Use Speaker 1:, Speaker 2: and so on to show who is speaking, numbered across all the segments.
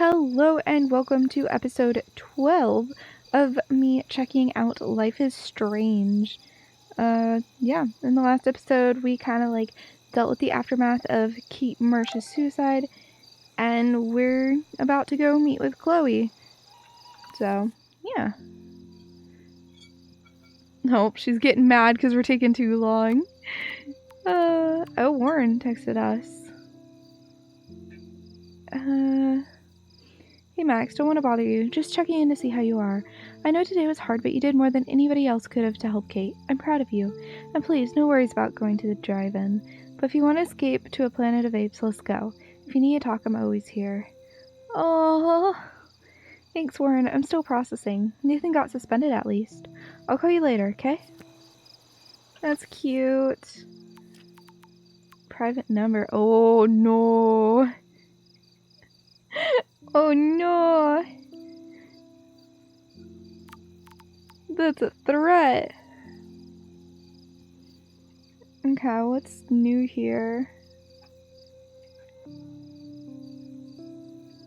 Speaker 1: Hello and welcome to episode 12 of me checking out Life is Strange. In the last episode we kind of dealt with the aftermath of Kate Marsh's suicide, and we're about to go meet with Chloe. So, yeah. Nope, she's getting mad because we're taking too long. Warren texted us. Hey Max, don't want to bother you, just checking in to see how you are. I know today was hard, but you did more than anybody else could have to help Kate. I'm proud of you. And please, no worries about going to the drive-in. But if you want to escape to a planet of apes, let's go. If you need to talk, I'm always here. Oh, thanks Warren, I'm still processing. Nathan got suspended at least. I'll call you later, okay? That's cute. Private number. Oh no. Oh no! That's a threat! Okay, what's new here?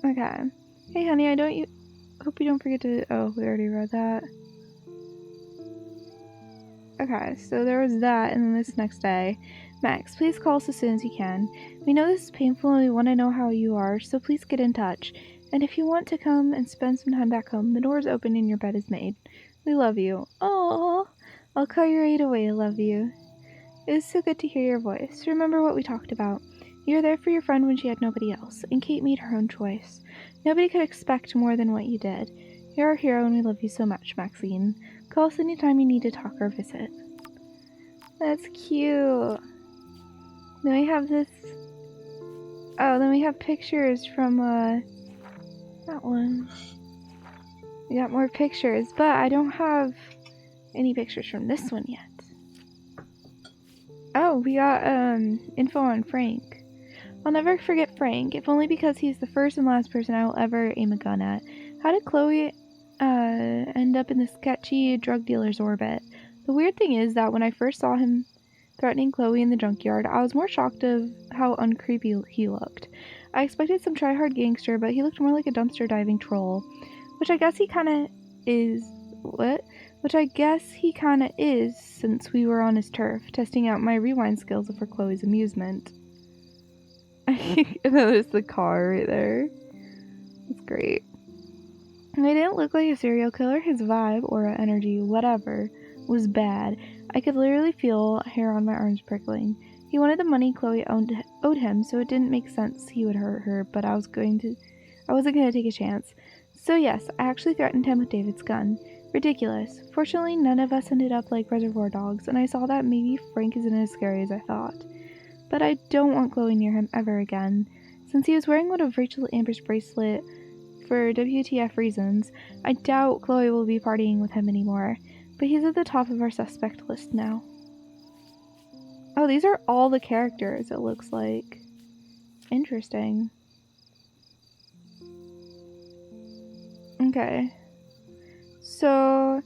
Speaker 1: Okay. Hey honey, hope you don't forget to- oh, we already read that. Okay, so there was that, and then this next day. Max, please call us as soon as you can. We know this is painful and we want to know how you are, so please get in touch. And if you want to come and spend some time back home, the door is open and your bed is made. We love you. Oh, I'll call you right away, I love you. It was so good to hear your voice. Remember what we talked about. You were there for your friend when she had nobody else, and Kate made her own choice. Nobody could expect more than what you did. You're our hero and we love you so much, Maxine. Call us anytime you need to talk or visit. That's cute. Then we have this... Oh, then we have pictures from, that one. We got more pictures, but I don't have any pictures from this one yet. Oh, we got, info on Frank. I'll never forget Frank, if only because he's the first and last person I will ever aim a gun at. How did Chloe, end up in the sketchy drug dealer's orbit? The weird thing is that when I first saw him threatening Chloe in the junkyard, I was more shocked of how uncreepy he looked. I expected some try-hard gangster, but he looked more like a dumpster diving troll. Which I guess he kinda is... What? Which I guess he kinda is, since we were on his turf, testing out my rewind skills for Chloe's amusement. And then there's the car right there. That's great. And he didn't look like a serial killer. His vibe, aura, energy, whatever, was bad. I could literally feel hair on my arms prickling. He wanted the money Chloe owed him, so it didn't make sense he would hurt her, but I wasn't going to take a chance. So yes, I actually threatened him with David's gun. Ridiculous. Fortunately, none of us ended up like Reservoir Dogs, and I saw that maybe Frank isn't as scary as I thought. But I don't want Chloe near him ever again. Since he was wearing one of Rachel Amber's bracelet for WTF reasons, I doubt Chloe will be partying with him anymore. But he's at the top of our suspect list now. Oh, these are all the characters, it looks like. Interesting. Okay. So,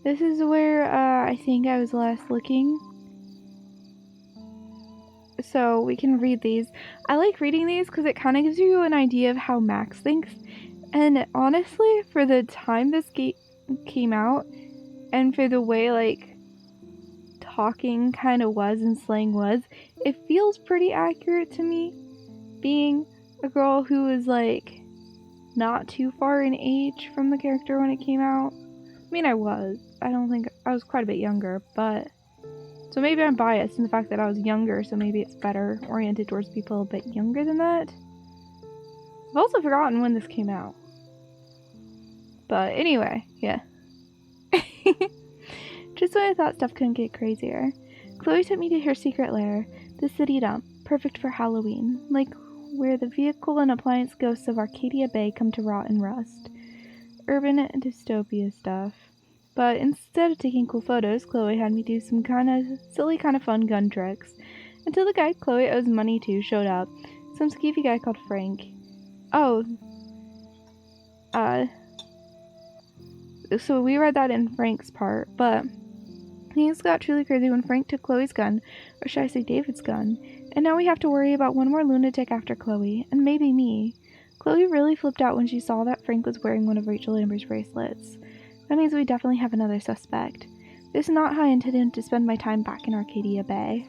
Speaker 1: this is where, I think I was last looking. So, we can read these. I like reading these because it kind of gives you an idea of how Max thinks. And honestly, for the time this came out, and for the way, talking kind of was and slang was, it feels pretty accurate to me. Being a girl who was, not too far in age from the character when it came out. I mean, I was. I don't think... I was quite a bit younger, but... So maybe I'm biased in the fact that I was younger, so maybe it's better oriented towards people a bit younger than that. I've also forgotten when this came out. But anyway, yeah. Just when I thought stuff couldn't get crazier. Chloe took me to her secret lair, the city dump, perfect for Halloween, where the vehicle and appliance ghosts of Arcadia Bay come to rot and rust. Urban dystopia stuff. But instead of taking cool photos, Chloe had me do some silly, fun gun tricks. Until the guy Chloe owes money to showed up. Some skeevy guy called Frank. Oh. So we read that in Frank's part, but things got truly crazy when Frank took Chloe's gun, or should I say David's gun, and now we have to worry about one more lunatic after Chloe, and maybe me. Chloe really flipped out when she saw that Frank was wearing one of Rachel Amber's bracelets. That means we definitely have another suspect. This is not how I intended to spend my time back in Arcadia Bay.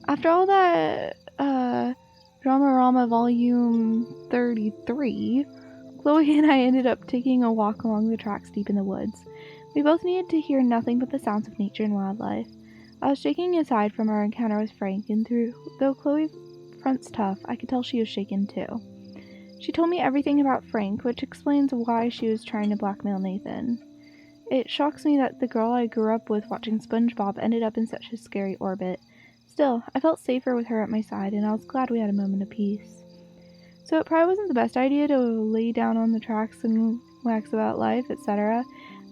Speaker 1: After all that, Dramarama Volume 33, Chloe and I ended up taking a walk along the tracks deep in the woods. We both needed to hear nothing but the sounds of nature and wildlife. I was shaking aside from our encounter with Frank, and though Chloe fronts tough, I could tell she was shaken too. She told me everything about Frank, which explains why she was trying to blackmail Nathan. It shocks me that the girl I grew up with watching SpongeBob ended up in such a scary orbit. Still, I felt safer with her at my side, and I was glad we had a moment of peace. So it probably wasn't the best idea to lay down on the tracks and wax about life, etc.,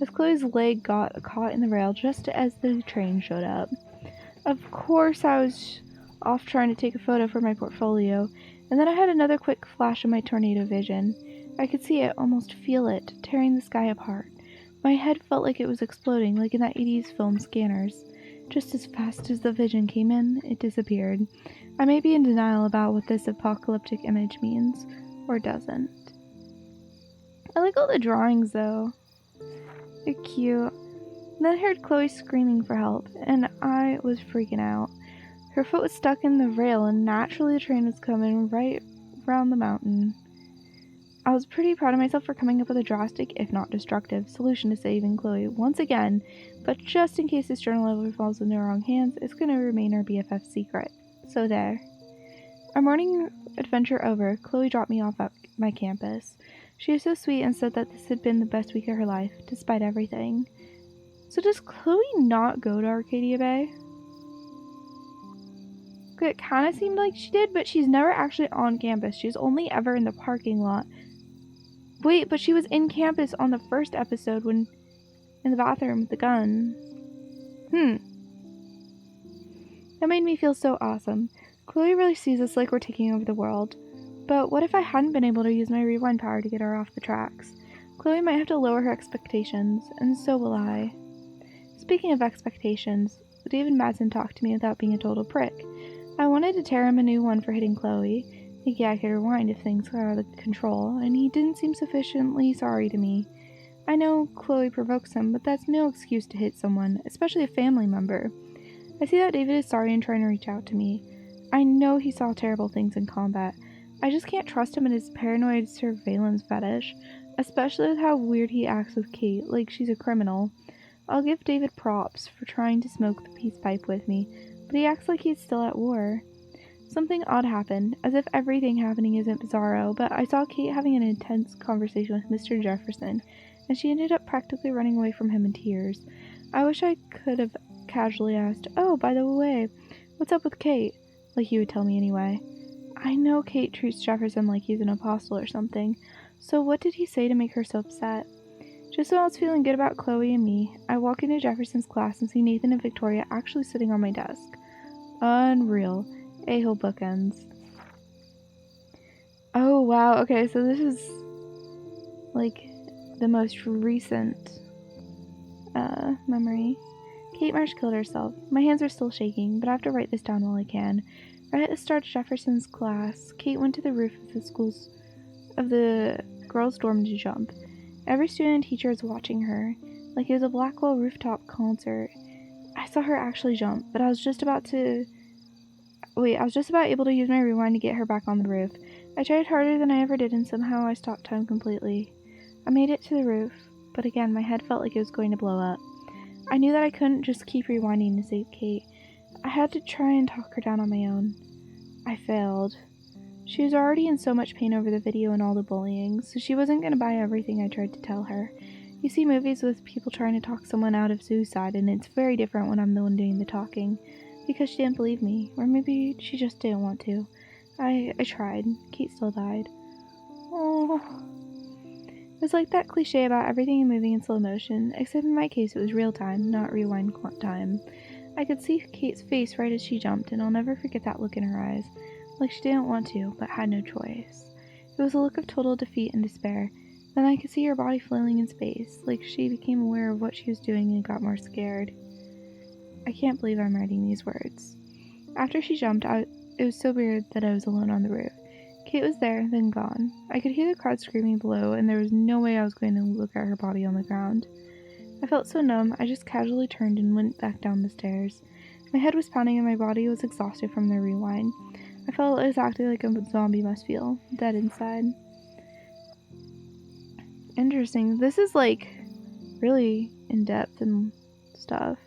Speaker 1: as Chloe's leg got caught in the rail just as the train showed up. Of course, I was off trying to take a photo for my portfolio, and then I had another quick flash of my tornado vision. I could see it, almost feel it, tearing the sky apart. My head felt like it was exploding, like in that 80s film Scanners. Just as fast as the vision came in, it disappeared. I may be in denial about what this apocalyptic image means, or doesn't. I like all the drawings, though. They're cute. And then I heard Chloe screaming for help, and I was freaking out. Her foot was stuck in the rail, and naturally the train was coming right round the mountain. I was pretty proud of myself for coming up with a drastic, if not destructive, solution to saving Chloe once again, but just in case this journal ever falls into the wrong hands, it's going to remain our BFF secret. So there. Our morning adventure over, Chloe dropped me off at my campus. She was so sweet and said that this had been the best week of her life, despite everything. So does Chloe not go to Arcadia Bay? It kind of seemed like she did, but she's never actually on campus. She's only ever in the parking lot. Wait, but she was in campus on the first episode when in the bathroom with the gun. That made me feel so awesome. Chloe really sees us like we're taking over the world. But what if I hadn't been able to use my rewind power to get her off the tracks? Chloe might have to lower her expectations, and so will I. Speaking of expectations, David Madsen talked to me without being a total prick. I wanted to tear him a new one for hitting Chloe, thinking I could rewind if things got out of control, and he didn't seem sufficiently sorry to me. I know Chloe provokes him, but that's no excuse to hit someone, especially a family member. I see that David is sorry and trying to reach out to me. I know he saw terrible things in combat. I just can't trust him in his paranoid surveillance fetish, especially with how weird he acts with Kate, like she's a criminal. I'll give David props for trying to smoke the peace pipe with me, but he acts like he's still at war. Something odd happened, as if everything happening isn't bizarro, but I saw Kate having an intense conversation with Mr. Jefferson, and she ended up practically running away from him in tears. I wish I could have casually asked, "Oh, by the way, what's up with Kate?" like he would tell me anyway. I know Kate treats Jefferson like he's an apostle or something, so what did he say to make her so upset? Just when I was feeling good about Chloe and me, I walk into Jefferson's class and see Nathan and Victoria actually sitting on my desk. Unreal. A-hole bookends. Oh, wow. Okay, so this is, like, the most recent, memory. Kate Marsh killed herself. My hands are still shaking, but I have to write this down while I can. Right at the start of Jefferson's class, Kate went to the roof of the girls' dorm to jump. Every student and teacher is watching her, like it was a Blackwell rooftop concert. I saw her actually jump, but I was just about able to use my rewind to get her back on the roof. I tried harder than I ever did, and somehow I stopped time completely. I made it to the roof, but again, my head felt like it was going to blow up. I knew that I couldn't just keep rewinding to save Kate. I had to try and talk her down on my own. I failed. She was already in so much pain over the video and all the bullying, so she wasn't going to buy everything I tried to tell her. You see movies with people trying to talk someone out of suicide, and it's very different when I'm the one doing the talking. Because she didn't believe me, or maybe she just didn't want to. I tried. Kate still died. Oh. It was like that cliche about everything moving in slow motion, except in my case it was real time, not rewind time. I could see Kate's face right as she jumped, and I'll never forget that look in her eyes, like she didn't want to, but had no choice. It was a look of total defeat and despair. Then I could see her body flailing in space, like she became aware of what she was doing and got more scared. I can't believe I'm writing these words. After she jumped, it was so weird that I was alone on the roof. Kate was there, then gone. I could hear the crowd screaming below, and there was no way I was going to look at her body on the ground. I felt so numb, I just casually turned and went back down the stairs. My head was pounding and my body was exhausted from the rewind. I felt exactly like a zombie must feel, dead inside. Interesting. This is really in-depth and stuff.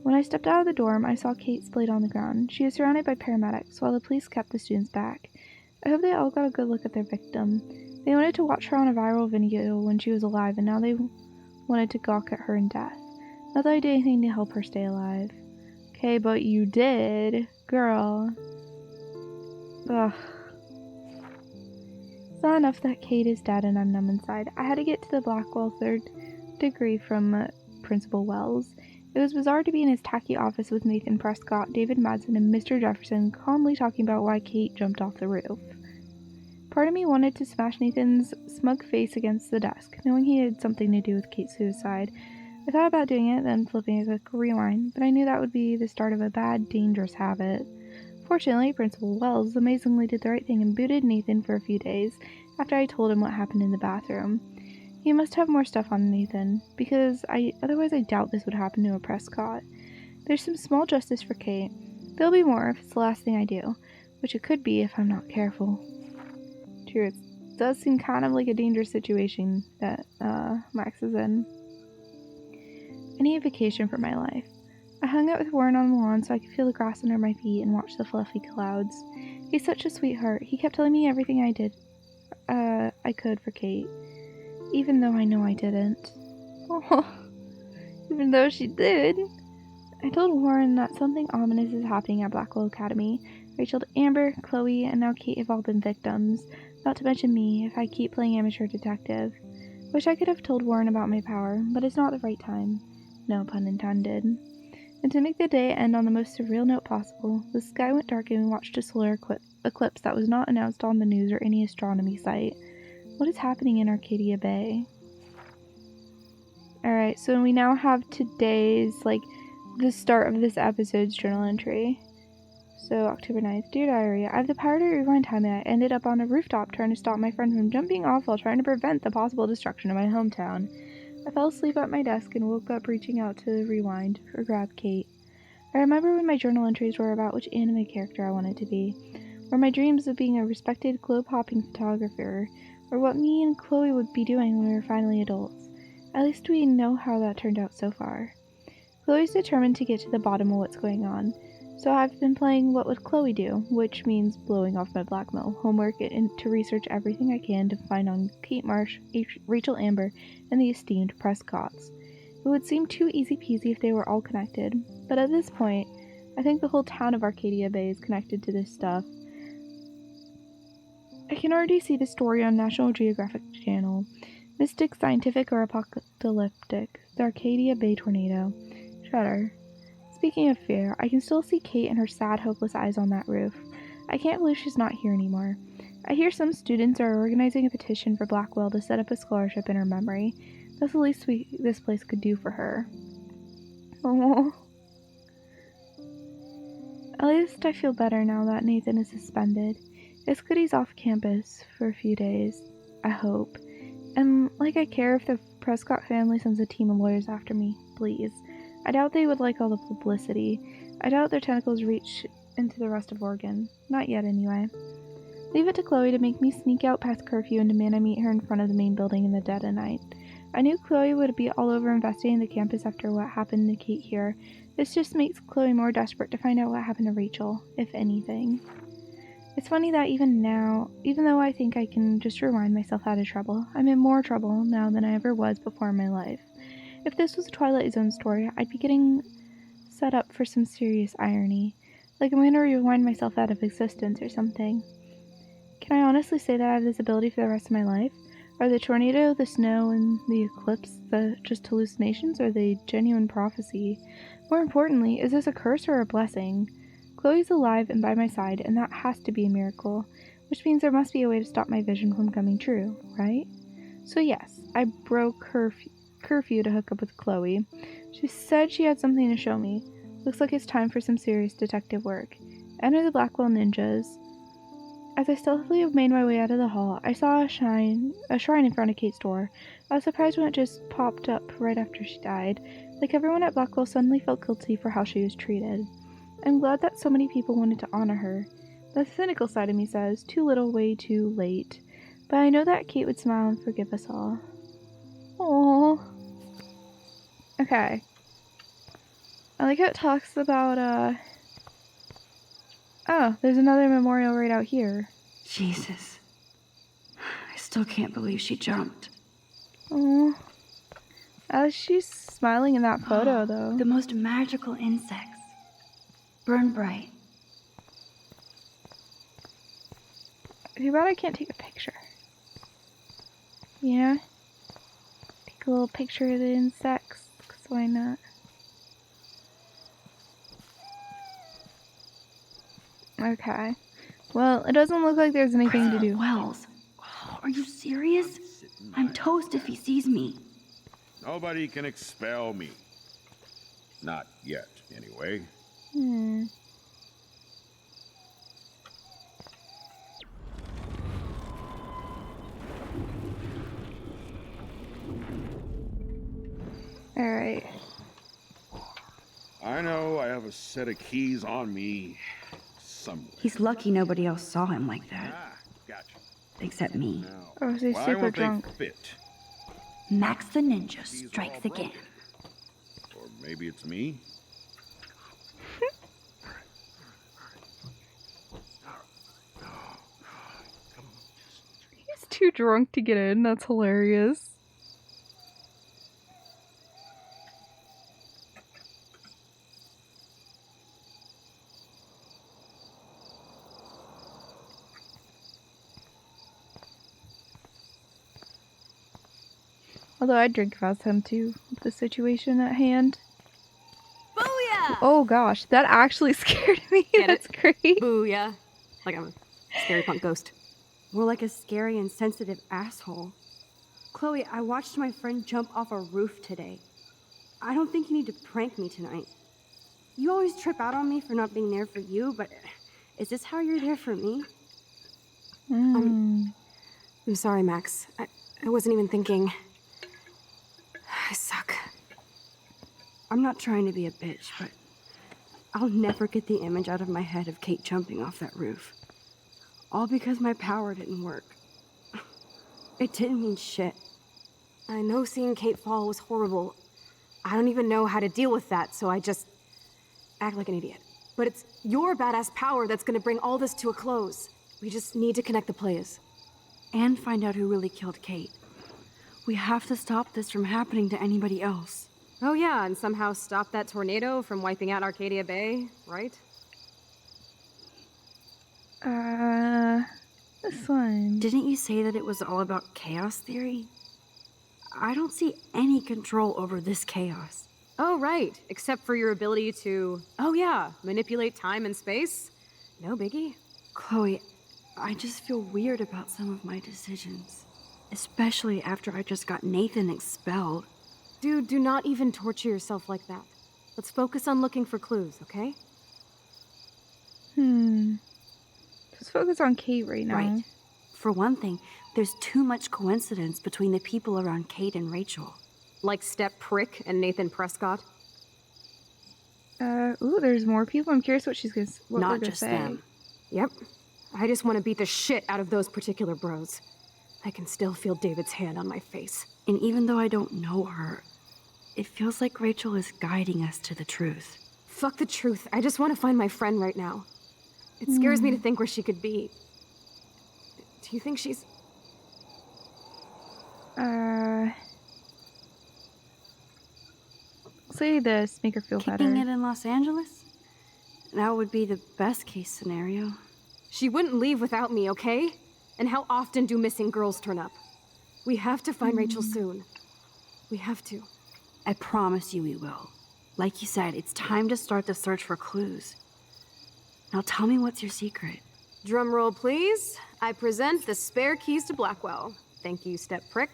Speaker 1: When I stepped out of the dorm, I saw Kate splayed on the ground. She was surrounded by paramedics, while the police kept the students back. I hope they all got a good look at their victim. They wanted to watch her on a viral video when she was alive, and now they wanted to gawk at her in death. Not that I did anything to help her stay alive. Okay, but you did, girl. Ugh. It's not enough that Kate is dead and I'm numb inside. I had to get to the Blackwell third degree from Principal Wells. It was bizarre to be in his tacky office with Nathan Prescott, David Madsen, and Mr. Jefferson calmly talking about why Kate jumped off the roof. Part of me wanted to smash Nathan's smug face against the desk, knowing he had something to do with Kate's suicide. I thought about doing it, then flipping a quick rewind, but I knew that would be the start of a bad, dangerous habit. Fortunately, Principal Wells amazingly did the right thing and booted Nathan for a few days after I told him what happened in the bathroom. He must have more stuff on Nathan, because otherwise I doubt this would happen to a Prescott. There's some small justice for Kate. There'll be more if it's the last thing I do, which it could be if I'm not careful. True, it does seem kind of like a dangerous situation that Max is in. I need a vacation from my life. I hung out with Warren on the lawn so I could feel the grass under my feet and watch the fluffy clouds. He's such a sweetheart. He kept telling me everything I could for Kate. Even though I know I didn't. Oh, even though she did. I told Warren that something ominous is happening at Blackwell Academy. Rachel, Amber, Chloe, and now Kate have all been victims. Not to mention me, if I keep playing amateur detective. Wish I could have told Warren about my power, but it's not the right time. No pun intended. And to make the day end on the most surreal note possible, the sky went dark and we watched a solar eclipse that was not announced on the news or any astronomy site. What is happening in Arcadia Bay? Alright, so we now have today's, the start of this episode's journal entry. So, October 9th. Dear Diary, I have the power to rewind time and I ended up on a rooftop trying to stop my friend from jumping off while trying to prevent the possible destruction of my hometown. I fell asleep at my desk and woke up reaching out to rewind or grab Kate. I remember when my journal entries were about which anime character I wanted to be, or my dreams of being a respected globe-hopping photographer, or what me and Chloe would be doing when we were finally adults. At least we know how that turned out so far. Chloe's determined to get to the bottom of what's going on, so I've been playing What Would Chloe Do, which means blowing off my blackmail homework and to research everything I can to find on Kate Marsh, Rachel Amber, and the esteemed Prescotts. It would seem too easy peasy if they were all connected, but at this point, I think the whole town of Arcadia Bay is connected to this stuff. I can already see the story on National Geographic Channel. Mystic, scientific, or apocalyptic. The Arcadia Bay tornado. Shudder. Speaking of fear, I can still see Kate and her sad, hopeless eyes on that roof. I can't believe she's not here anymore. I hear some students are organizing a petition for Blackwell to set up a scholarship in her memory. That's the least this place could do for her. Oh. At least I feel better now that Nathan is suspended. It's good he's off campus for a few days. I hope. And I care if the Prescott family sends a team of lawyers after me. Please. I doubt they would like all the publicity. I doubt their tentacles reach into the rest of Oregon. Not yet, anyway. Leave it to Chloe to make me sneak out past curfew and demand I meet her in front of the main building in the dead of night. I knew Chloe would be all over investigating the campus after what happened to Kate here. This just makes Chloe more desperate to find out what happened to Rachel, if anything. It's funny that even now, even though I think I can just rewind myself out of trouble, I'm in more trouble now than I ever was before in my life. If this was a Twilight Zone story, I'd be getting set up for some serious irony. Like I'm going to rewind myself out of existence or something. Can I honestly say that I have this ability for the rest of my life? Are the tornado, the snow, and the eclipse just hallucinations, or are they genuine prophecy? More importantly, is this a curse or a blessing? Chloe's alive and by my side, and that has to be a miracle, which means there must be a way to stop my vision from coming true, right? So yes, I broke curfew to hook up with Chloe. She said she had something to show me. Looks like it's time for some serious detective work. Enter the Blackwell Ninjas. As I stealthily made my way out of the hall, I saw a shrine in front of Kate's door. I was surprised when it just popped up right after she died. Like everyone at Blackwell suddenly felt guilty for how she was treated. I'm glad that so many people wanted to honor her. The cynical side of me says, too little, way too late. But I know that Kate would smile and forgive us all. Aww. Okay. I like how it talks about, oh, there's another memorial right out here.
Speaker 2: Jesus. I still can't believe she jumped.
Speaker 1: Aww. She's smiling in that photo, though.
Speaker 2: The most magical insects. Burn bright.
Speaker 1: Too bad I can't take a picture. Yeah? Take a little picture of the insects, 'cause why not? Okay. Well, it doesn't look like there's anything to do.
Speaker 2: Wells. Oh, are you serious? I'm toast if he sees me.
Speaker 3: Nobody can expel me. Not yet, anyway.
Speaker 1: Alright.
Speaker 3: I know I have a set of keys on me somewhere.
Speaker 2: He's lucky nobody else saw him like that.
Speaker 3: Gotcha.
Speaker 2: Except me.
Speaker 3: Now,
Speaker 1: Oh, he's
Speaker 3: why
Speaker 1: super
Speaker 3: won't
Speaker 1: drunk.
Speaker 3: they fit?
Speaker 2: Max the Ninja strikes again.
Speaker 3: Or maybe it's me?
Speaker 1: He's too drunk to get in. That's hilarious. Although I'd drink if I was him too, with the situation at hand.
Speaker 4: Booyah!
Speaker 1: Oh gosh, that actually scared me.
Speaker 4: Get
Speaker 1: That's
Speaker 4: it?
Speaker 1: great.
Speaker 4: Booyah. Like I'm a scary punk ghost.
Speaker 2: More like a scary and sensitive asshole. Chloe, I watched my friend jump off a roof today. I don't think you need to prank me tonight. You always trip out on me for not being there for you, but is this how you're there for me?
Speaker 4: I'm sorry, Max. I wasn't even thinking. I suck.
Speaker 2: I'm not trying to be a bitch, but I'll never get the image out of my head of Kate jumping off that roof. All because my power didn't work. It didn't mean shit.
Speaker 4: I know seeing Kate fall was horrible. I don't even know how to deal with that, so I just act like an idiot. But it's your badass power that's gonna bring all this to a close. We just need to connect the players.
Speaker 2: And find out who really killed Kate. We have to stop this from happening to anybody else.
Speaker 4: Oh yeah, and somehow stop that tornado from wiping out Arcadia Bay, right?
Speaker 1: This one.
Speaker 2: Didn't you say that it was all about chaos theory? I don't see any control over this chaos.
Speaker 4: Oh right, except for your ability to, oh yeah, manipulate time and space. No biggie.
Speaker 2: Chloe, I just feel weird about some of my decisions. Especially after I just got Nathan expelled.
Speaker 4: Dude, do not even torture yourself like that. Let's focus on looking for clues, okay?
Speaker 1: Let's focus on Kate right now.
Speaker 2: Right. For one thing, there's too much coincidence between the people around Kate and Rachel.
Speaker 4: Like Step Prick and Nathan Prescott?
Speaker 1: Ooh, there's more people. I'm curious what we're
Speaker 2: Not
Speaker 1: gonna
Speaker 2: just
Speaker 1: say.
Speaker 2: them.
Speaker 4: Yep. I just want to beat the shit out of those particular bros. I can still feel David's hand on my face.
Speaker 2: And even though I don't know her, it feels like Rachel is guiding us to the truth.
Speaker 4: Fuck the truth. I just want to find my friend right now. It scares me to think where she could be. Do you think she's...
Speaker 1: Say this, make her feel better.
Speaker 2: Kicking it in Los Angeles? That would be the best case scenario.
Speaker 4: She wouldn't leave without me, okay? And how often do missing girls turn up? We have to find Rachel soon. We have to.
Speaker 2: I promise you we will. Like you said, it's time to start the search for clues. Now tell me what's your secret.
Speaker 4: Drum roll, please. I present the spare keys to Blackwell. Thank you, Step Prick.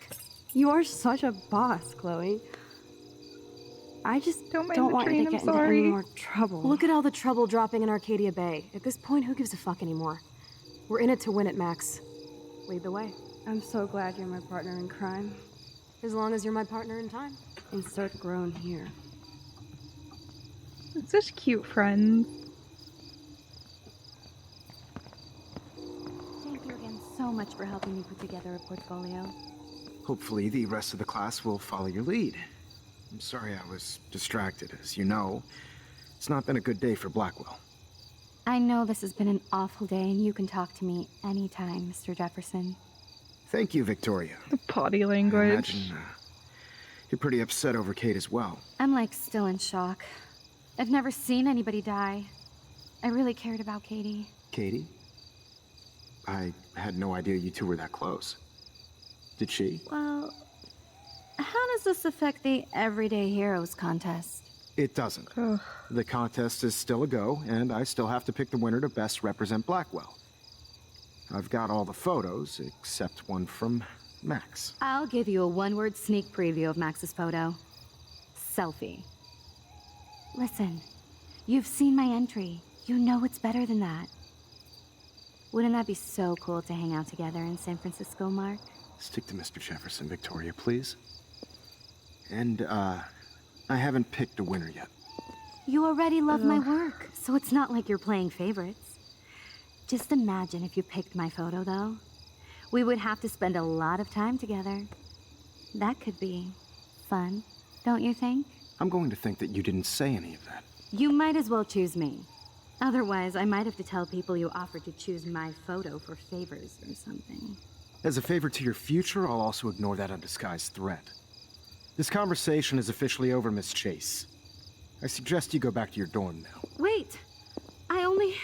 Speaker 2: You are such a boss, Chloe. I just
Speaker 1: Don't mind
Speaker 2: don't
Speaker 1: the
Speaker 2: want you
Speaker 1: train,
Speaker 2: to
Speaker 1: I'm
Speaker 2: get into
Speaker 1: sorry.
Speaker 2: any more trouble.
Speaker 4: Look at all the trouble dropping in Arcadia Bay. At this point, who gives a fuck anymore? We're in it to win it, Max. Lead the way.
Speaker 2: I'm so glad you're my partner in crime.
Speaker 4: As long as you're my partner in time.
Speaker 2: Insert groan here.
Speaker 1: It's such cute friends.
Speaker 2: Thank you again so much for helping me put together a portfolio.
Speaker 5: Hopefully the rest of the class will follow your lead. I'm sorry I was distracted. As you know, it's not been a good day for Blackwell.
Speaker 2: I know this has been an awful day, and you can talk to me anytime, Mr. Jefferson.
Speaker 5: Thank you, Victoria.
Speaker 1: The body
Speaker 5: I
Speaker 1: language.
Speaker 5: imagine you're pretty upset over Kate as well.
Speaker 2: I'm like still in shock. I've never seen anybody die. I really cared about Katie.
Speaker 5: Katie? I had no idea you two were that close. Did she?
Speaker 2: Well, how does this affect the Everyday Heroes contest?
Speaker 5: It doesn't.
Speaker 1: Ugh.
Speaker 5: The contest is still a go, and I still have to pick the winner to best represent Blackwell. I've got all the photos, except one from Max.
Speaker 2: I'll give you a one-word sneak preview of Max's photo. Selfie. Listen, you've seen my entry. You know it's better than that. Wouldn't that be so cool to hang out together in San Francisco, Mark?
Speaker 5: Stick to Mr. Jefferson, Victoria, please. And, I haven't picked a winner yet.
Speaker 2: You already love my work, so it's not like you're playing favorites. Just imagine if you picked my photo, though. We would have to spend a lot of time together. That could be fun, don't you think?
Speaker 5: I'm going to think that you didn't say any of that.
Speaker 2: You might as well choose me. Otherwise, I might have to tell people you offered to choose my photo for favors or something.
Speaker 5: As a favor to your future, I'll also ignore that undisguised threat. This conversation is officially over, Miss Chase. I suggest you go back to your dorm now.
Speaker 2: Wait! I only...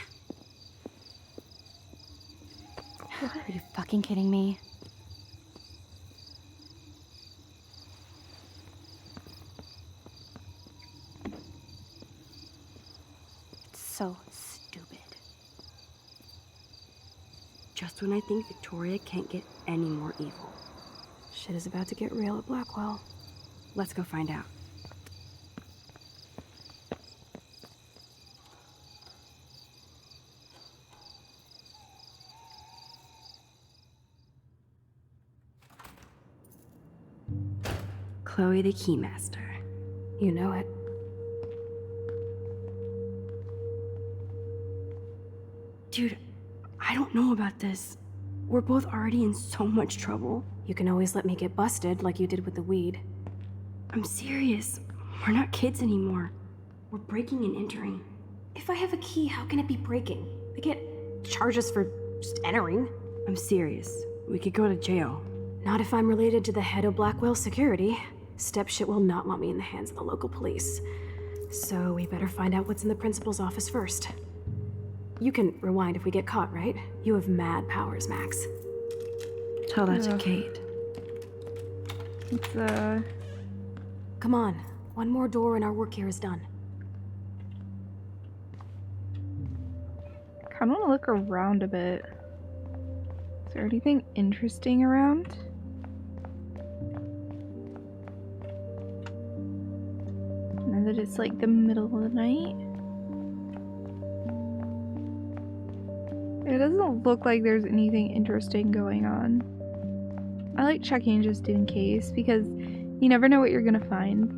Speaker 2: Are you fucking kidding me? It's so stupid. Just when I think Victoria can't get any more evil.
Speaker 4: Shit is about to get real at Blackwell.
Speaker 2: Let's go find out. Chloe the Keymaster.
Speaker 4: You know it.
Speaker 2: Dude, I don't know about this. We're both already in so much trouble.
Speaker 4: You can always let me get busted like you did with the weed.
Speaker 2: I'm serious. We're not kids anymore. We're breaking and entering.
Speaker 4: If I have a key, how can it be breaking? I get charges for just entering.
Speaker 2: I'm serious. We could go to jail.
Speaker 4: Not if I'm related to the head of Blackwell Security. Stepshit will not want me in the hands of the local police. So we better find out what's in the principal's office first. You can rewind if we get caught, right? You have mad powers, Max.
Speaker 2: Tell that to
Speaker 1: Ugh.
Speaker 2: Kate.
Speaker 1: It's,
Speaker 4: Come on. One more door and our work here is done.
Speaker 1: kind of want to look around a bit. Is there anything interesting around? Now that it's like the middle of the night. It doesn't look like there's anything interesting going on. I like checking just in case because you never know what you're gonna find.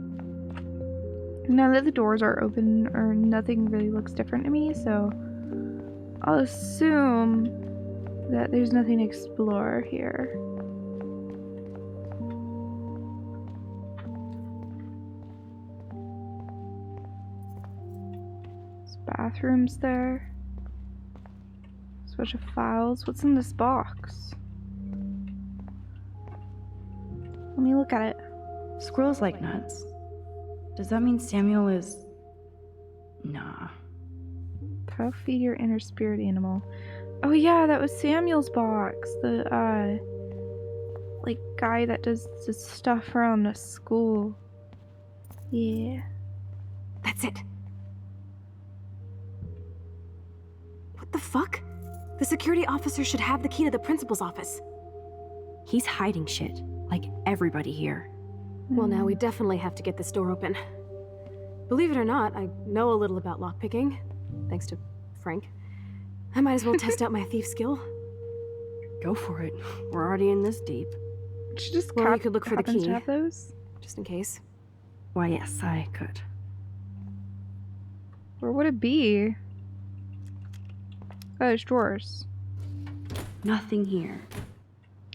Speaker 1: Now that the doors are open, or nothing really looks different to me, so I'll assume that there's nothing to explore here. There's bathrooms there. There's a bunch of files. What's in this box? Let me look at it.
Speaker 6: Squirrels like nuts. Does that mean Samuel is... Nah.
Speaker 1: How to feed your inner spirit animal. Oh yeah, that was Samuel's box. The, like, guy that does the stuff around the school. Yeah.
Speaker 4: That's it. What the fuck? The security officer should have the key to the principal's office.
Speaker 2: He's hiding shit, like everybody here.
Speaker 4: Well, now we definitely have to get this door open. Believe it or not, I know a little about lockpicking, thanks to Frank. I might as well test out my thief skill.
Speaker 2: Go for it. We're already in this deep.
Speaker 1: She just
Speaker 4: Well, you could look for the
Speaker 1: happens to
Speaker 4: key.
Speaker 1: have those.
Speaker 4: Just in case.
Speaker 2: Why, yes, I could.
Speaker 1: Where would it be? Oh, there's drawers.
Speaker 2: Nothing here.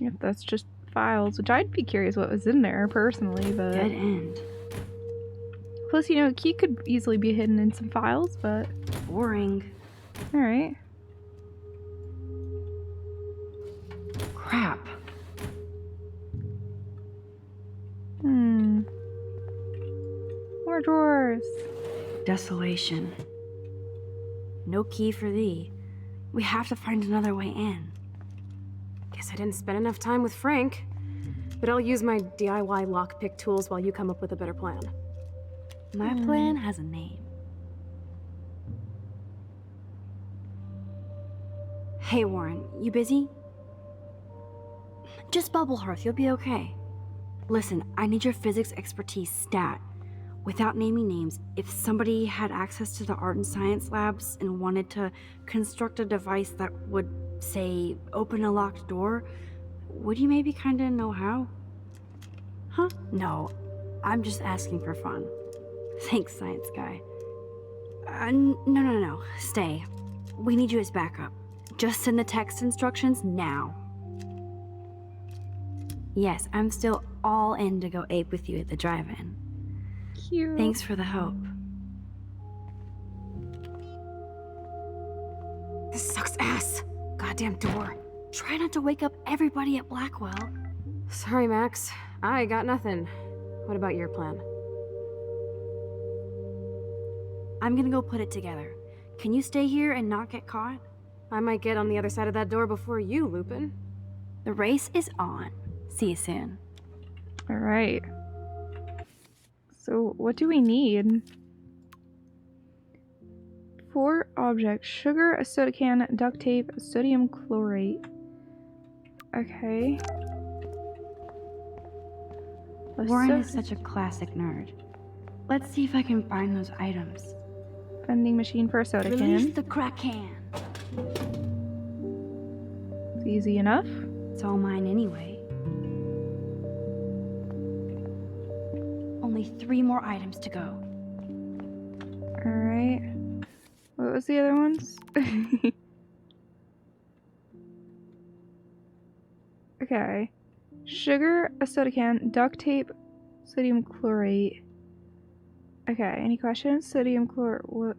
Speaker 1: Yep, that's just files, which I'd be curious what was in there personally, but...
Speaker 2: Dead end.
Speaker 1: Plus, you know, a key could easily be hidden in some files, but...
Speaker 2: Boring.
Speaker 1: Alright.
Speaker 2: Crap.
Speaker 1: More drawers.
Speaker 2: Desolation. No key for thee. We have to find another way in.
Speaker 4: Guess I didn't spend enough time with Frank. But I'll use my DIY lockpick tools while you come up with a better plan.
Speaker 2: My plan has a name. Hey, Warren, you busy? Just bubble hearth, you'll be okay. Listen, I need your physics expertise stat. Without naming names, if somebody had access to the art and science labs and wanted to construct a device that would, say, open a locked door, would you maybe kinda know how? Huh? No, I'm just asking for fun. Thanks, science guy. No. Stay. We need you as backup. Just send the text instructions now. Yes, I'm still all in to go ape with you at the drive-in.
Speaker 1: Cute.
Speaker 2: Thanks for the help.
Speaker 4: This sucks ass. Goddamn door.
Speaker 2: Try not to wake up everybody at Blackwell.
Speaker 4: Sorry, Max. I got nothing. What about your plan?
Speaker 2: I'm gonna go put it together. Can you stay here and not get caught?
Speaker 4: I might get on the other side of that door before you, Lupin.
Speaker 2: The race is on. See you soon.
Speaker 1: Alright. So, what do we need? 4 objects. Sugar, a soda can, duct tape, sodium chlorate. Okay.
Speaker 2: Warren is such a classic nerd. Let's see if I can find those items.
Speaker 1: Vending machine for a soda
Speaker 2: Release
Speaker 1: can.
Speaker 2: the crack can.
Speaker 1: It's easy enough.
Speaker 2: It's all mine anyway. Only 3 more items to go.
Speaker 1: Alright. What was the other ones? Okay. Sugar, a soda can, duct tape, sodium chlorate. Okay, any questions? Sodium chlor... what?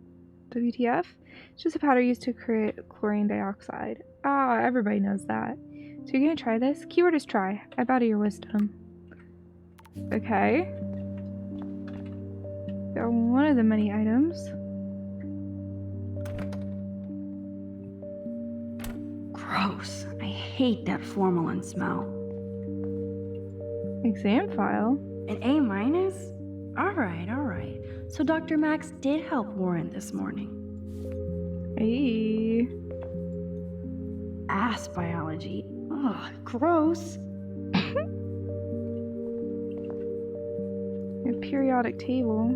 Speaker 1: WTF? It's just a powder used to create chlorine dioxide. Ah, everybody knows that. So you're gonna try this? Keyword is try. I bow to your wisdom. Okay. Got one of the many items.
Speaker 2: Gross. I hate that formalin smell.
Speaker 1: Exam file.
Speaker 2: An A minus? Alright. So Dr. Max did help Warren this morning.
Speaker 1: Hey.
Speaker 2: Ass biology. Ugh, gross.
Speaker 1: A periodic table.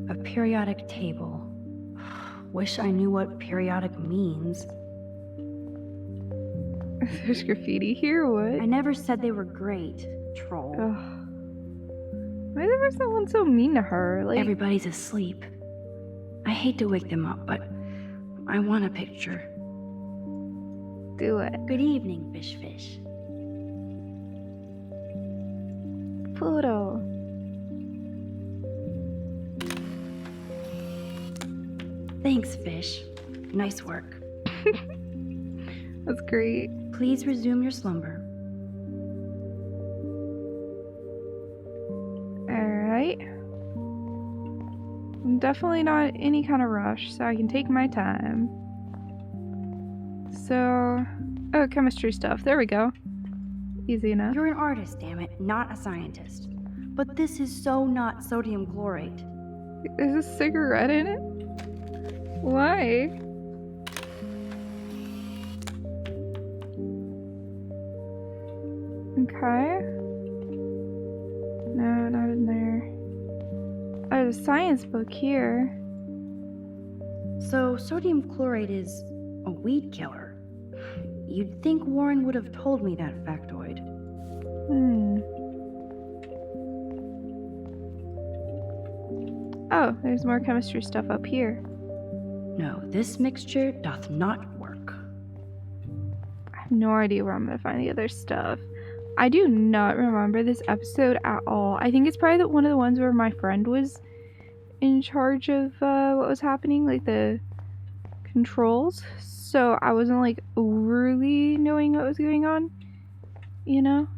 Speaker 2: A periodic table. Wish I knew what periodic means.
Speaker 1: There's graffiti here, what?
Speaker 2: I never said they were great, troll.
Speaker 1: Ugh. Why was someone so mean to her? Like,
Speaker 2: Everybody's asleep. I hate to wake them up, but I want a picture.
Speaker 1: do it.
Speaker 2: Good evening, fish.
Speaker 1: Photo.
Speaker 2: Thanks, fish. Nice work.
Speaker 1: That's great.
Speaker 2: Please resume your slumber.
Speaker 1: Alright. I'm definitely not any kind of rush, so I can take my time. So, oh, chemistry stuff. There we go. Easy enough.
Speaker 2: You're an artist, damn it, not a scientist. But this is so not sodium chlorate.
Speaker 1: There's a cigarette in it? Why? Okay. No, not in there. Oh, there's a science book here.
Speaker 2: So sodium chlorate is a weed killer.
Speaker 6: You'd think Warren would have told me that factoid.
Speaker 1: Oh, there's more chemistry stuff up here.
Speaker 6: No, this mixture doth not work.
Speaker 1: I have no idea where I'm gonna find the other stuff. I do not remember this episode at all. I think it's probably one of the ones where my friend was in charge of what was happening, like the controls. So I wasn't like overly knowing what was going on. You know?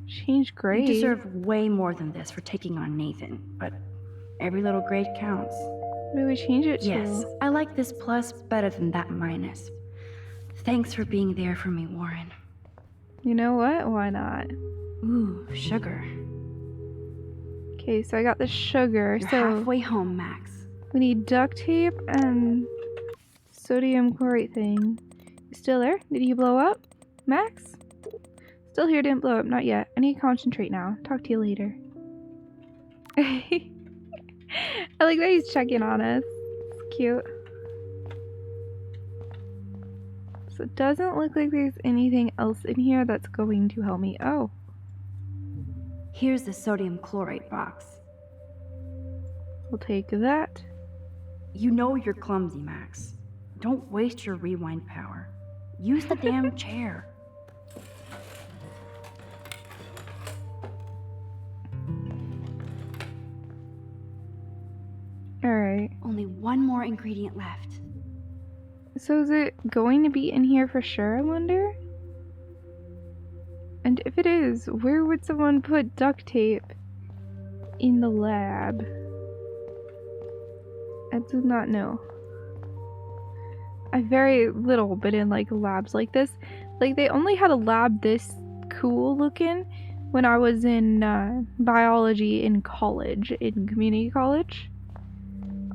Speaker 1: Change grade.
Speaker 6: You deserve way more than this for taking on Nathan, but every little grade counts.
Speaker 1: What do we change it to?
Speaker 6: Yes, I like this plus better than that minus. Thanks for being there for me, Warren.
Speaker 1: You know what? Why not?
Speaker 6: Ooh, sugar.
Speaker 1: Okay, so I got the sugar.
Speaker 6: You're
Speaker 1: so
Speaker 6: halfway home, Max.
Speaker 1: we need duct tape and sodium chlorate thing. You still there? Did you blow up? Max? Still here, didn't blow up. Not yet. I need to concentrate now. Talk to you later. I like that he's checking on us. It's cute. So it doesn't look like there's anything else in here that's going to help me. Oh.
Speaker 6: Here's the sodium chlorate box.
Speaker 1: We'll take that.
Speaker 6: You know you're clumsy, Max. Don't waste your rewind power. Use the damn chair.
Speaker 1: Alright.
Speaker 6: Only one more ingredient left.
Speaker 1: So is it going to be in here for sure, I wonder? And if it is, where would someone put duct tape in the lab? I do not know. I've very little been in like labs like this. Like they only had a lab this cool looking when I was in biology in college, in community college.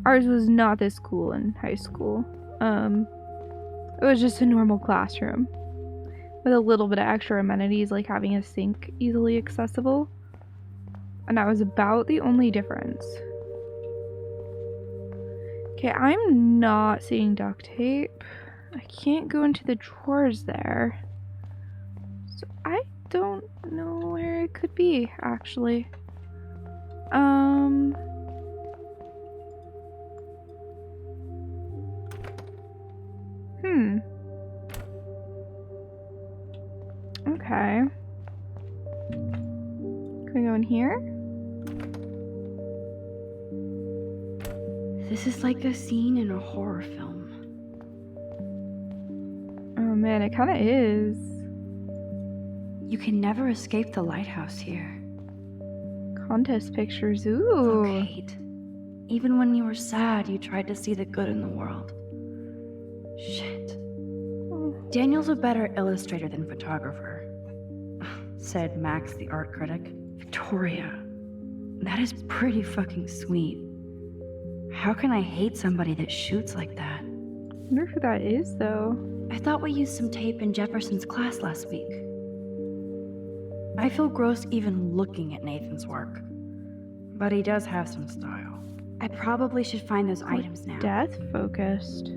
Speaker 1: Ours was not this cool in high school. It was just a normal classroom with a little bit of extra amenities like having a sink easily accessible. And that was about the only difference. Okay, I'm not seeing duct tape. I can't go into the drawers there. So I don't know where it could be, actually. Okay. Can we go in here?
Speaker 6: This is like a scene in a horror film.
Speaker 1: Oh man, it kind of is.
Speaker 6: You can never escape the lighthouse here.
Speaker 1: Contest pictures, ooh.
Speaker 6: Look, Kate. Even when you were sad, you tried to see the good in the world. Shit. Daniel's a better illustrator than photographer, said Max, the art critic. Victoria, that is pretty fucking sweet. How can I hate somebody that shoots like that?
Speaker 1: I wonder who that is, though.
Speaker 6: I thought we used some tape in Jefferson's class last week. I feel gross even looking at Nathan's work, but he does have some style. I probably should find those items now.
Speaker 1: Death focused.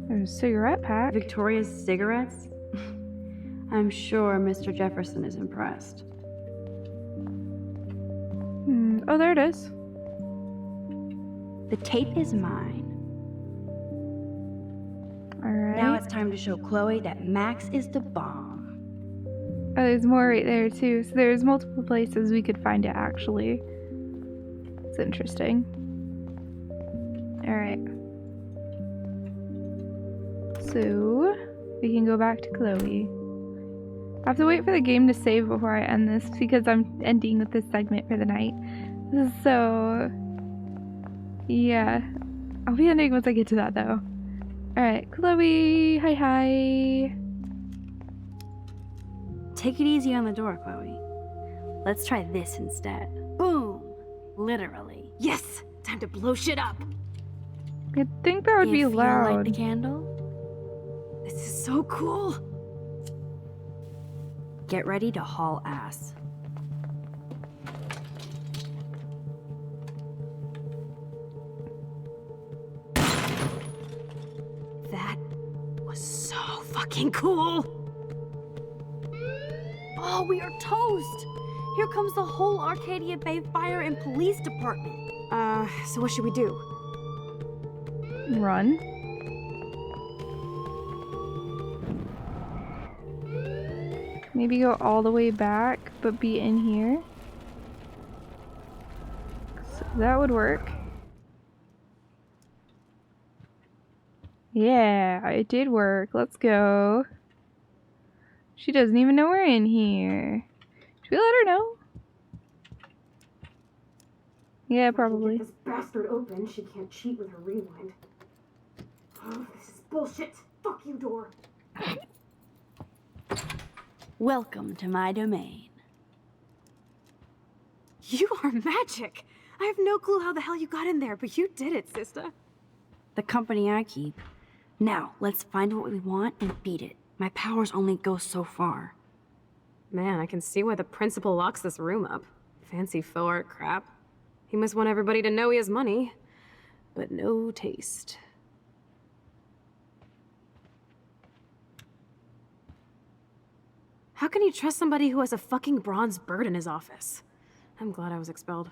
Speaker 1: There's a cigarette pack.
Speaker 6: Victoria's cigarettes? I'm sure Mr. Jefferson is impressed.
Speaker 1: Oh, there it is.
Speaker 6: The tape is mine.
Speaker 1: Alright.
Speaker 6: Now it's time to show Chloe that Max is the bomb.
Speaker 1: Oh, there's more right there, too. So there's multiple places we could find it, actually. It's interesting. Alright. So, we can go back to Chloe. I have to wait for the game to save before I end this because I'm ending with this segment for the night. So, yeah. I'll be ending once I get to that, though. Alright, Chloe! Hi.
Speaker 2: Take it easy on the door, Chloe. Let's try this instead. Boom! Literally.
Speaker 4: Yes! Time to blow shit up!
Speaker 1: I think that would be
Speaker 2: If you light
Speaker 1: loud.
Speaker 2: the candle,
Speaker 4: This is so cool!
Speaker 2: get ready to haul ass.
Speaker 4: That was so fucking fucking cool!
Speaker 2: Oh, we are toast! Here comes the whole Arcadia Bay Fire and Police Department.
Speaker 4: So what should we do?
Speaker 1: Run. Maybe go all the way back, but be in here. So that would work. Yeah, it did work. Let's go. She doesn't even know we're in here. Should we let her know? Yeah, probably.
Speaker 4: Get this bastard open, she can't cheat with her rewind. Oh, this is bullshit. Fuck you, door.
Speaker 2: Welcome to my domain.
Speaker 4: You are magic. I have no clue how the hell you got in there, but you did it, sister.
Speaker 2: The company I keep. Now, let's find what we want and beat it. My powers only go so far.
Speaker 4: Man, I can see why the principal locks this room up. Fancy faux art crap. He must want everybody to know he has money, but no taste. How can you trust somebody who has a fucking bronze bird in his office? I'm glad I was expelled.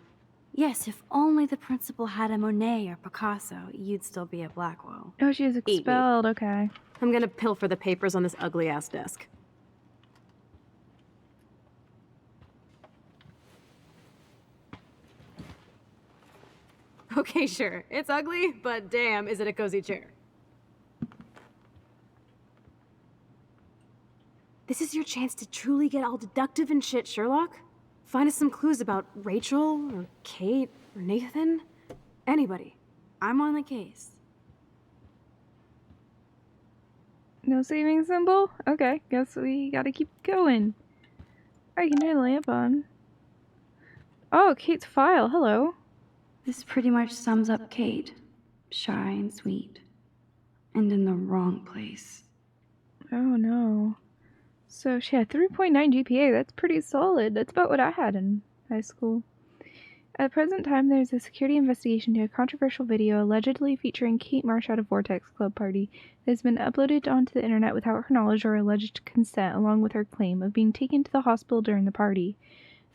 Speaker 2: Yes, if only the principal had a Monet or Picasso, you'd still be at Blackwell.
Speaker 1: Oh, she was expelled. Okay.
Speaker 4: I'm gonna pilfer the papers on this ugly-ass desk. Okay, sure. It's ugly, but damn, is it a cozy chair. This is your chance to truly get all deductive and shit, Sherlock. Find us some clues about Rachel, or Kate, or Nathan. Anybody.
Speaker 2: I'm on the case.
Speaker 1: No saving symbol? Okay, guess we gotta keep going. I can turn the lamp on. Oh, Kate's file. Hello.
Speaker 6: This pretty much sums up Kate. Shy and sweet. And in the wrong place.
Speaker 1: Oh no. So she had 3.9 GPA. That's pretty solid. That's about what I had in high school. At the present time, there's a security investigation to a controversial video allegedly featuring Kate Marsh at a Vortex Club party that has been uploaded onto the internet without her knowledge or alleged consent, along with her claim of being taken to the hospital during the party.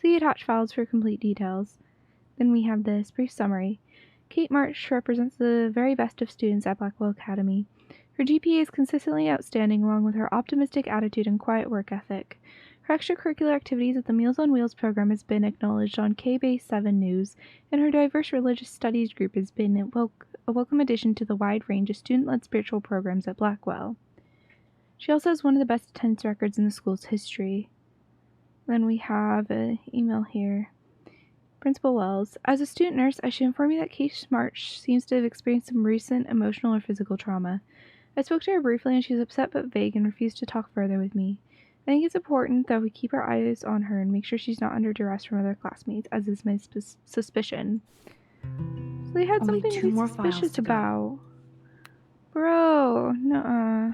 Speaker 1: See attached files for complete details. Then we have this brief summary. Kate Marsh represents the very best of students at Blackwell Academy. Her GPA is consistently outstanding, along with her optimistic attitude and quiet work ethic. Her extracurricular activities at the Meals on Wheels program has been acknowledged on K-Base 7 News, and her diverse religious studies group has been a welcome addition to the wide range of student-led spiritual programs at Blackwell. She also has one of the best attendance records in the school's history. Then we have an email here. Principal Wells, as a student nurse, I should inform you that Kate Marsh seems to have experienced some recent emotional or physical trauma. I spoke to her briefly and she was upset but vague and refused to talk further with me. I think it's important that we keep our eyes on her and make sure she's not under duress from other classmates, as is my suspicion. So they had
Speaker 6: Only
Speaker 1: something to
Speaker 6: 2
Speaker 1: be
Speaker 6: more files
Speaker 1: suspicious
Speaker 6: to go.
Speaker 1: about. Bro, nuh-uh.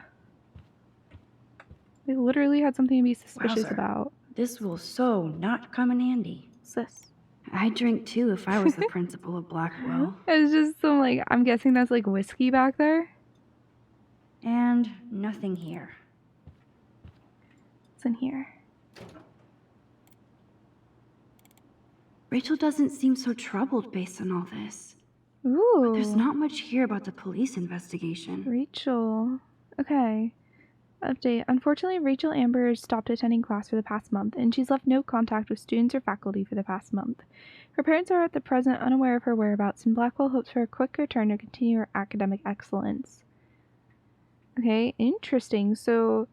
Speaker 1: They literally had something to be suspicious
Speaker 6: Wowzer.
Speaker 1: about.
Speaker 6: This will so not come in handy.
Speaker 1: What's this?
Speaker 6: I'd drink too if I was the principal of Blackwell.
Speaker 1: It's just some, like, I'm guessing that's like whiskey back there.
Speaker 6: And nothing here.
Speaker 1: What's in here?
Speaker 6: Rachel doesn't seem so troubled based on all this.
Speaker 1: Ooh.
Speaker 6: There's not much here about the police investigation.
Speaker 1: Rachel. Okay. Update. Unfortunately, Rachel Amber has stopped attending class for the past month, and she's left no contact with students or faculty for the past month. Her parents are at the present unaware of her whereabouts, and Blackwell hopes for a quick return to continue her academic excellence. Okay, interesting. So,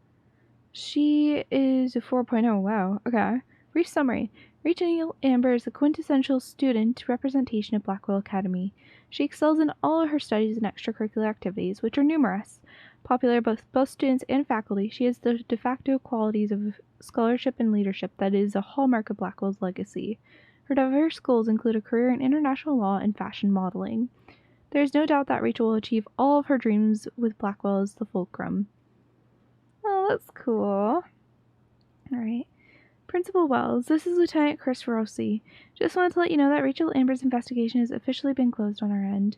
Speaker 1: she is a 4.0. Wow. Okay. Brief summary. Rachel Amber is the quintessential student representation of Blackwell Academy. She excels in all of her studies and extracurricular activities, which are numerous. Popular both students and faculty, she has the de facto qualities of scholarship and leadership that is a hallmark of Blackwell's legacy. Her diverse goals include a career in international law and fashion modeling. There is no doubt that Rachel will achieve all of her dreams with Blackwell as the fulcrum. Oh, that's cool. Alright. Principal Wells, this is Lieutenant Chris Rossi. Just wanted to let you know that Rachel Amber's investigation has officially been closed on our end.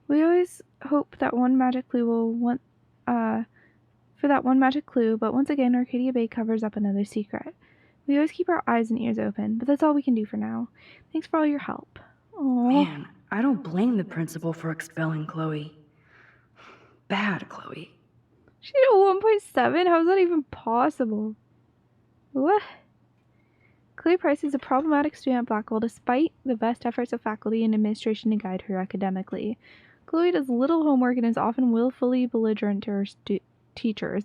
Speaker 1: We always hope that one magic clue will for that one magic clue, but once again, Arcadia Bay covers up another secret. We always keep our eyes and ears open, but that's all we can do for now. Thanks for all your help. Aww.
Speaker 6: Man, I don't blame the principal for expelling Chloe. Bad Chloe.
Speaker 1: She had a 1.7? How is that even possible? What? Chloe Price is a problematic student at Blackwell despite the best efforts of faculty and administration to guide her academically. Chloe does little homework and is often willfully belligerent to her teachers.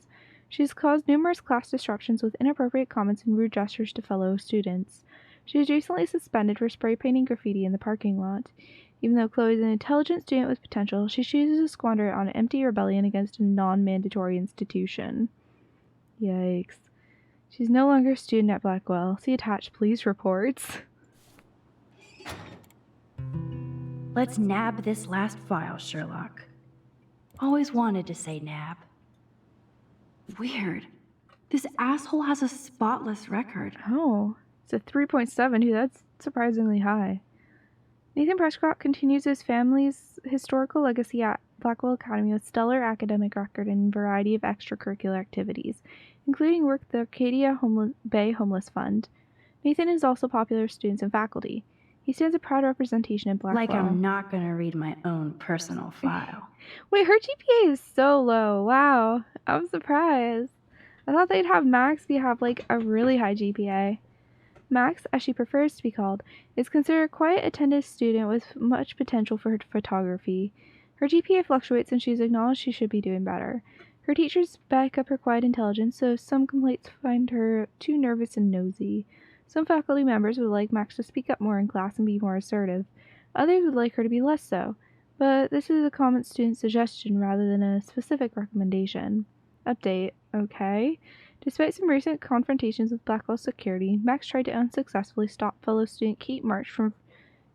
Speaker 1: She has caused numerous class disruptions with inappropriate comments and rude gestures to fellow students. She was recently suspended for spray painting graffiti in the parking lot. Even though Chloe is an intelligent student with potential, she chooses to squander it on an empty rebellion against a non-mandatory institution. Yikes. She's no longer a student at Blackwell. See attached police reports.
Speaker 6: Let's nab this last file, Sherlock. Always wanted to say nab. Weird. This asshole has a spotless record.
Speaker 1: Oh, it's a 3.7. Dude, that's surprisingly high. Nathan Prescott continues his family's historical legacy at Blackwell Academy with stellar academic record and a variety of extracurricular activities, including work at the Arcadia Bay Homeless Fund. Nathan is also popular with students and faculty. He stands a proud representation in Blackwell.
Speaker 6: Like I'm not gonna read my own personal file.
Speaker 1: Wait, her GPA is so low. Wow, I'm surprised. I thought they'd have Max have like a really high GPA. Max, as she prefers to be called, is considered a quiet, attentive student with much potential for her photography. Her GPA fluctuates and she's acknowledged she should be doing better. Her teachers back up her quiet intelligence, so some complaints find her too nervous and nosy. Some faculty members would like Max to speak up more in class and be more assertive. Others would like her to be less so, but this is a common student suggestion rather than a specific recommendation. Update, okay. Despite some recent confrontations with Blackwell security, Max tried to unsuccessfully stop fellow student Kate March from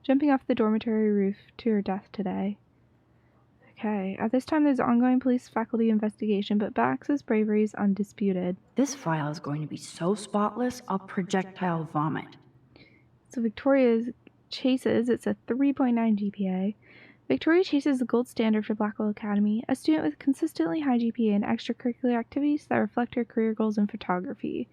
Speaker 1: jumping off the dormitory roof to her death today. Okay, at this time there's ongoing police faculty investigation, but Max's bravery is undisputed.
Speaker 6: This file is going to be so spotless, I'll projectile vomit.
Speaker 1: So Victoria Chases, it's a 3.9 GPA. Victoria Chase is the gold standard for Blackwell Academy, a student with consistently high GPA and extracurricular activities that reflect her career goals in photography.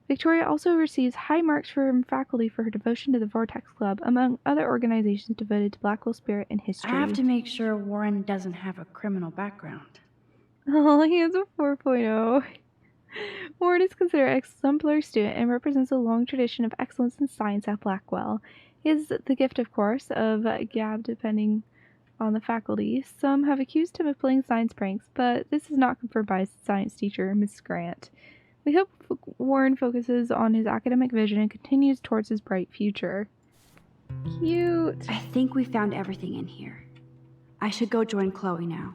Speaker 1: Victoria also receives high marks from faculty for her devotion to the Vortex Club, among other organizations devoted to Blackwell spirit and history.
Speaker 6: I have to make sure Warren doesn't have a criminal background.
Speaker 1: Oh, he has a 4.0. Warren is considered an exemplary student and represents a long tradition of excellence in science at Blackwell. He has the gift, of course, of gab depending on the faculty. Some have accused him of playing science pranks, but this is not confirmed by his science teacher, Miss Grant. We hope Warren focuses on his academic vision and continues towards his bright future. Cute.
Speaker 2: I think we found everything in here. I should go join Chloe now.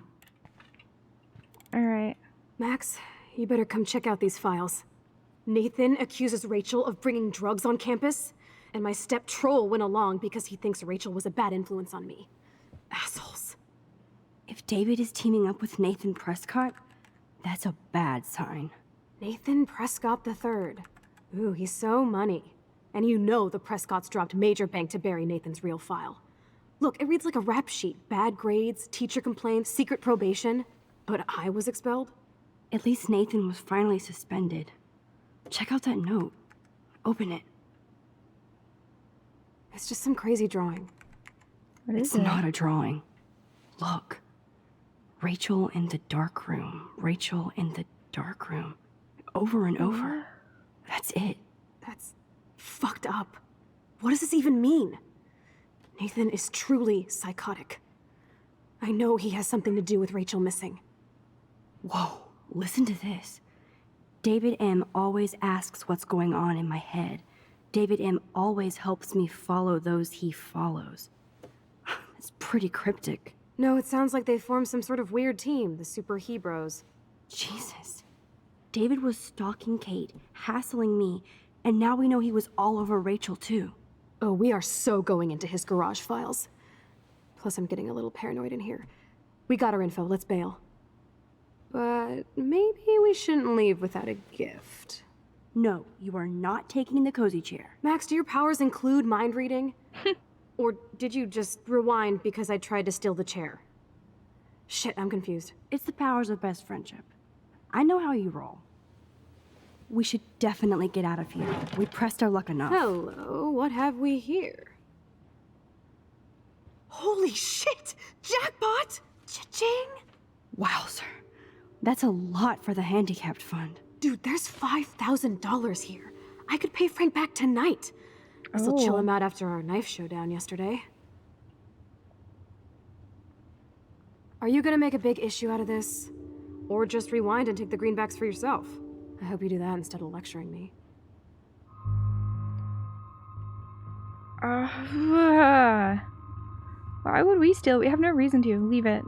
Speaker 1: Alright.
Speaker 4: Max, you better come check out these files. Nathan accuses Rachel of bringing drugs on campus, and my step troll went along because he thinks Rachel was a bad influence on me. Assholes.
Speaker 2: If David is teaming up with Nathan Prescott, that's a bad sign.
Speaker 4: Nathan Prescott III. Ooh, he's so money. And you know the Prescotts dropped major bank to bury Nathan's real file. Look, it reads like a rap sheet. Bad grades, teacher complaints, secret probation. But I was expelled?
Speaker 2: At least Nathan was finally suspended. Check out that note. Open it.
Speaker 4: It's just some crazy drawing.
Speaker 1: What is
Speaker 2: It's
Speaker 1: it?
Speaker 2: not a drawing. Look. Rachel in the dark room. Rachel in the dark room. Over and over. That's it.
Speaker 4: That's fucked up. What does this even mean? Nathan is truly psychotic. I know he has something to do with Rachel missing.
Speaker 2: Whoa, listen to this. David M. always asks what's going on in my head. David M. always helps me follow those he follows. It's pretty cryptic.
Speaker 4: No, it sounds like they formed some sort of weird team, the Super Hebros.
Speaker 2: Jesus. David was stalking Kate, hassling me, and now we know he was all over Rachel too.
Speaker 4: Oh, we are so going into his garage files. Plus, I'm getting a little paranoid in here. We got our info, let's bail. But maybe we shouldn't leave without a gift.
Speaker 2: No, you are not taking the cozy chair.
Speaker 4: Max, do your powers include mind reading? Or did you just rewind because I tried to steal the chair? Shit, I'm confused.
Speaker 2: It's the powers of best friendship. I know how you roll. We should definitely get out of here. We pressed our luck enough.
Speaker 4: Hello, what have we here? Holy shit! Jackpot! Cha-ching!
Speaker 2: Wowzer. That's a lot for the handicapped fund.
Speaker 4: Dude, there's $5,000 here. I could pay Frank back tonight. This'll chill him out after our knife showdown yesterday. Are you gonna make a big issue out of this? Or just rewind and take the greenbacks for yourself? I hope you do that instead of lecturing me.
Speaker 1: Why would we steal? We have no reason to. Leave it.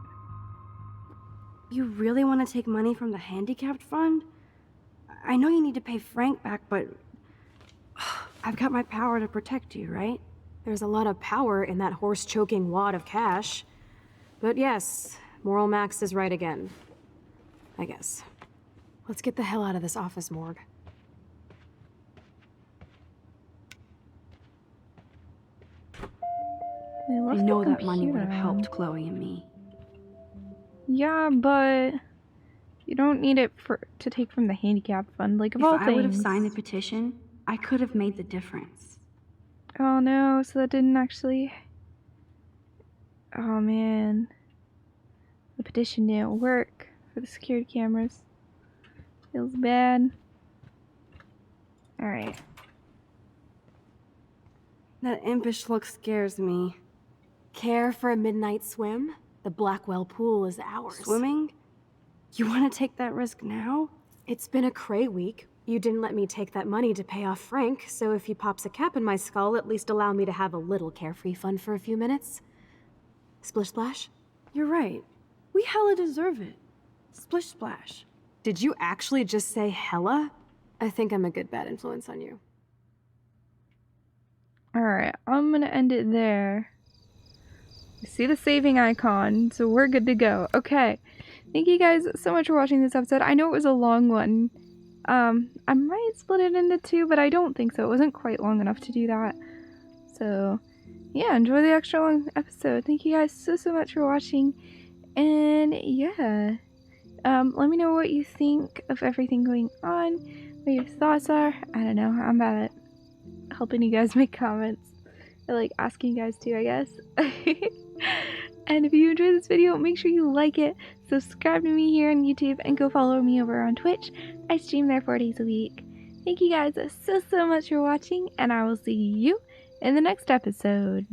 Speaker 2: You really want to take money from the handicapped fund? I know you need to pay Frank back, but I've got my power to protect you, right?
Speaker 4: There's a lot of power in that horse-choking wad of cash. But yes, Moral Max is right again. I guess. Let's get the hell out of this office morgue.
Speaker 2: I know that money would have helped Chloe and me.
Speaker 1: Yeah, but you don't need it to take from the handicap fund. Like, of all
Speaker 2: If
Speaker 1: things.
Speaker 2: I would have signed the petition, I could have made the difference.
Speaker 1: Oh no, so that didn't actually. Oh man. The petition didn't work for the security cameras. Feels bad. Alright.
Speaker 2: That impish look scares me.
Speaker 4: Care for a midnight swim? The Blackwell pool is ours.
Speaker 2: Swimming? You want to take that risk now?
Speaker 4: It's been a cray week. You didn't let me take that money to pay off Frank, so if he pops a cap in my skull, at least allow me to have a little carefree fun for a few minutes. Splish splash?
Speaker 2: You're right. We hella deserve it. Splish splash.
Speaker 4: Did you actually just say hella? I think I'm a good bad influence on you.
Speaker 1: Alright, I'm gonna end it there. You see the saving icon, so we're good to go. Okay. Thank you guys so much for watching this episode. I know it was a long one. I might split it into two, but I don't think so. It wasn't quite long enough to do that. So, yeah, enjoy the extra long episode. Thank you guys so much for watching. And, yeah. Let me know what you think of everything going on, what your thoughts are. I don't know. I'm bad at helping you guys make comments. I like asking you guys to, I guess. And if you enjoyed this video, make sure you like it, subscribe to me here on YouTube, and go follow me over on Twitch. I stream there 4 days a week. Thank you guys so much for watching, and I will see you in the next episode.